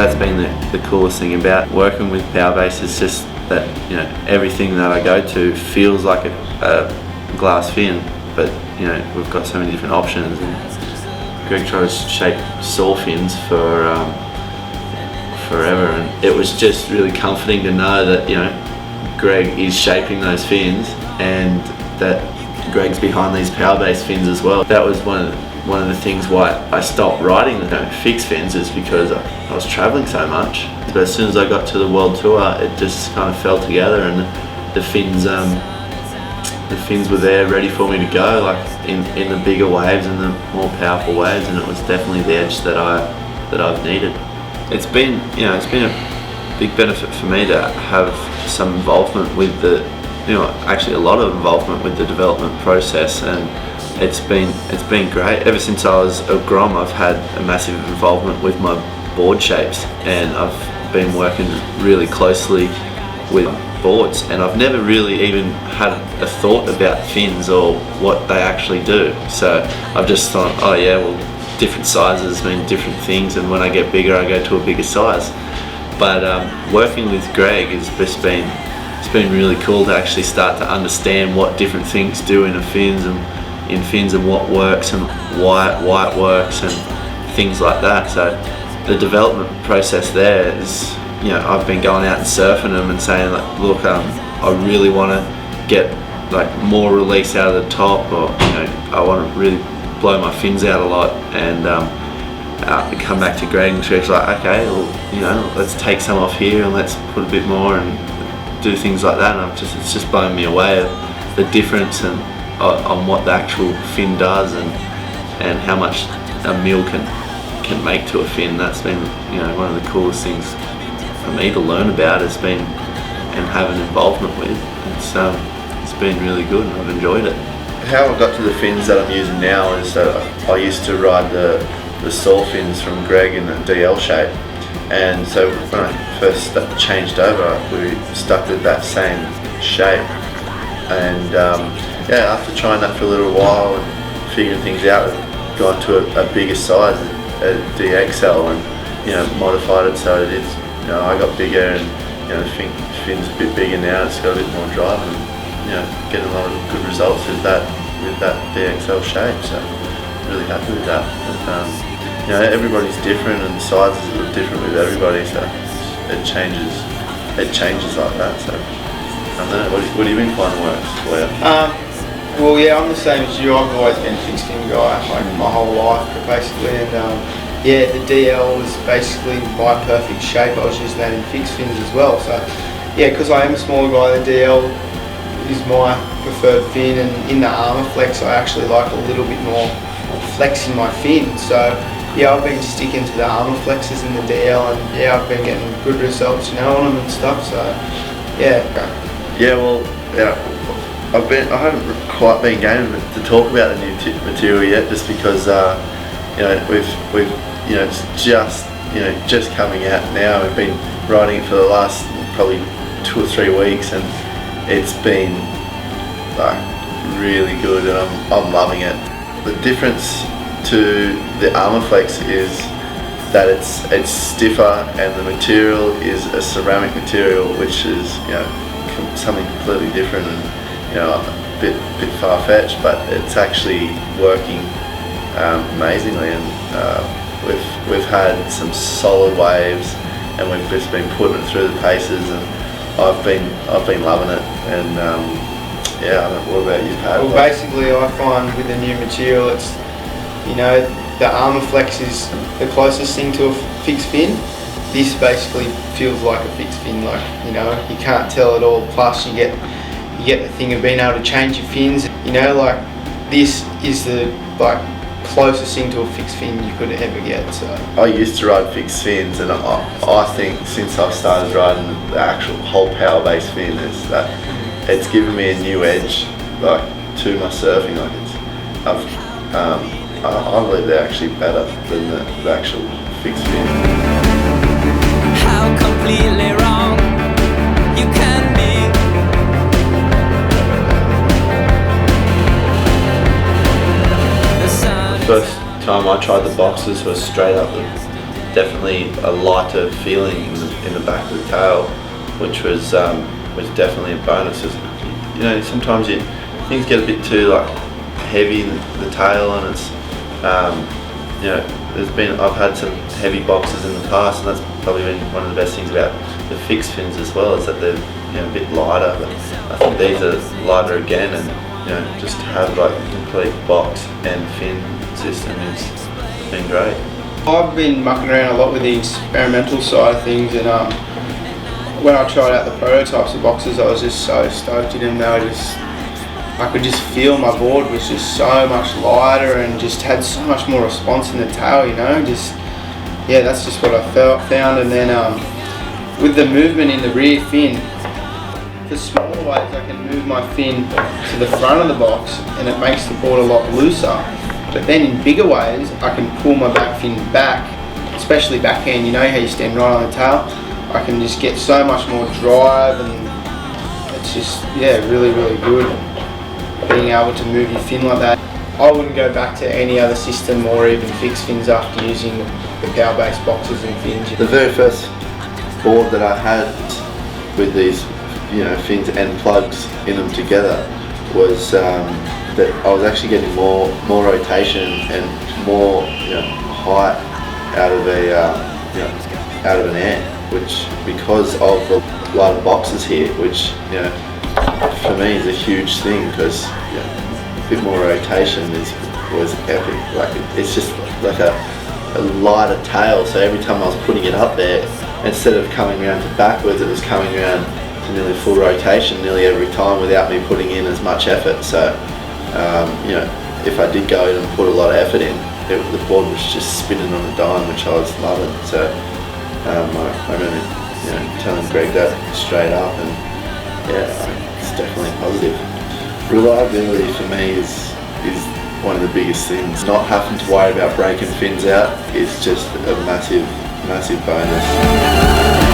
that's been the coolest thing about working with Powerbase, is just that, you know, everything that I go to feels like a glass fin, but, you know, we've got so many different options. And Greg tried to shape saw fins for forever, and it was just really comforting to know that, you know, Greg is shaping those fins, and that Greg's behind these Powerbase fins as well. That was one of the things why I stopped riding the fixed fins, is because I was travelling so much. But as soon as I got to the world tour, it just kind of fell together, and the fins were there ready for me to go, like in the bigger waves and the more powerful waves, and it was definitely the edge that I've needed. It's been a big benefit for me to have some involvement with actually a lot of involvement with the development process, and it's been great. Ever since I was a Grom, I've had a massive involvement with my board shapes, and I've been working really closely with boards, and I've never really even had a thought about fins or what they actually do. So I've just thought, oh yeah, well, different sizes mean different things, and when I get bigger, I go to a bigger size. But working with Greg has just been really cool to actually start to understand what different things do in fins and what works and why it works and things like that. So the development process there is, you know, I've been going out and surfing them and saying, like, look, I really want to get like more release out of the top, or, you know, I want to really blow my fins out a lot, and come back to Greg, and Greg's like, okay, well, you know, let's take some off here and let's put a bit more and do things like that. And it's just blown me away, the difference and on what the actual fin does, and how much a mill can make to a fin. That's been, you know, one of the coolest things for me to learn about, has been and have an involvement with. It's been really good, and I've enjoyed it. How I got to the fins that I'm using now is that I used to ride the saw fins from Greg in the DL shape, and so when I first changed over, we stuck with that same shape, and yeah, after trying that for a little while and figuring things out, I've gone to a bigger size, a DXL, and, you know, modified it so it is, you know, I got bigger, and, you know, the fin's a bit bigger now. It's got a bit more drive, and, you know, getting a lot of good results with that DXL shape. So really happy with that. But, you know, everybody's different, and sizes are different with everybody, so it changes like that. So I don't know. What have you been finding works for you? Well, yeah, I'm the same as you. I've always been a fixed fin guy, like my whole life, basically, and yeah, the DL was basically my perfect shape. I was using that in fixed fins as well. So yeah, because I am a smaller guy, the DL is my preferred fin, and in the armour flex, I actually like a little bit more flex in my fin. So yeah, I've been sticking to the armour flexes in the DL, and yeah, I've been getting good results, you know, on them and stuff. So yeah. Yeah, well, yeah. I haven't quite been game to talk about the new material yet, just because you know, we've you know, it's just coming out now. We've been riding it for the last probably 2 or 3 weeks, and it's been like really good, and I'm loving it. The difference to the Armorflex is that it's stiffer, and the material is a ceramic material, which is, you know, something completely different, and, you know, a bit far-fetched, but it's actually working amazingly, and we've had some solid waves, and we've just been putting it through the paces, and I've been loving it. And yeah, I don't know, what about you, Pat? Well, basically, I find with the new material, it's, you know, the Armorflex is the closest thing to a fixed fin. This basically feels like a fixed fin, like, you know, you can't tell at all. Plus, you get the thing of being able to change your fins. You know, like, this is the closest thing to a fixed fin you could ever get. So I used to ride fixed fins, and I think since I've started riding the actual whole Powerbase fin, is that it's given me a new edge, like, to my surfing. Like, I believe they're actually better than the actual fixed fin. How completely wrong you can be. The first time I tried the boxes was straight up definitely a lighter feeling in the back of the tail, which was definitely a bonus. You know, sometimes things get a bit too like heavy in the tail, and it's you know, I've had some heavy boxes in the past, and that's probably been one of the best things about the fixed fins as well, is that they're, you know, a bit lighter. But I think these are lighter again, and you know, just to have like a complete box and fin system has been great. I've been mucking around a lot with the experimental side of things, and when I tried out the prototypes of boxes, I was just so stoked in them. I could just feel my board was just so much lighter and just had so much more response in the tail, you know. Yeah, that's just what I found. And then with the movement in the rear fin, for smaller waves I can move my fin to the front of the box and it makes the board a lot looser. But then in bigger waves I can pull my back fin back, especially backhand, you know how you stand right on the tail. I can just get so much more drive, and it's just, yeah, really, really good being able to move your fin like that. I wouldn't go back to any other system or even fixed fins after using the Powerbase boxes and fins. The very first board that I had with these, you know, fins and plugs in them together was that I was actually getting more rotation and more, you know, height out of out of an amp, which, because of the lighter boxes here, which, you know, for me is a huge thing, because, you know, a bit more rotation was epic. Like it's just like a lighter tail, so every time I was putting it up there, instead of coming around to backwards, it was coming around to nearly full rotation nearly every time without me putting in as much effort. So you know, if I did go in and put a lot of effort in, the board was just spinning on a dime, which I was loving. So I remember, you know, telling Greg that straight up, and yeah, it's definitely positive. Reliability for me is one of the biggest things. Not having to worry about breaking fins out is just a massive bonus.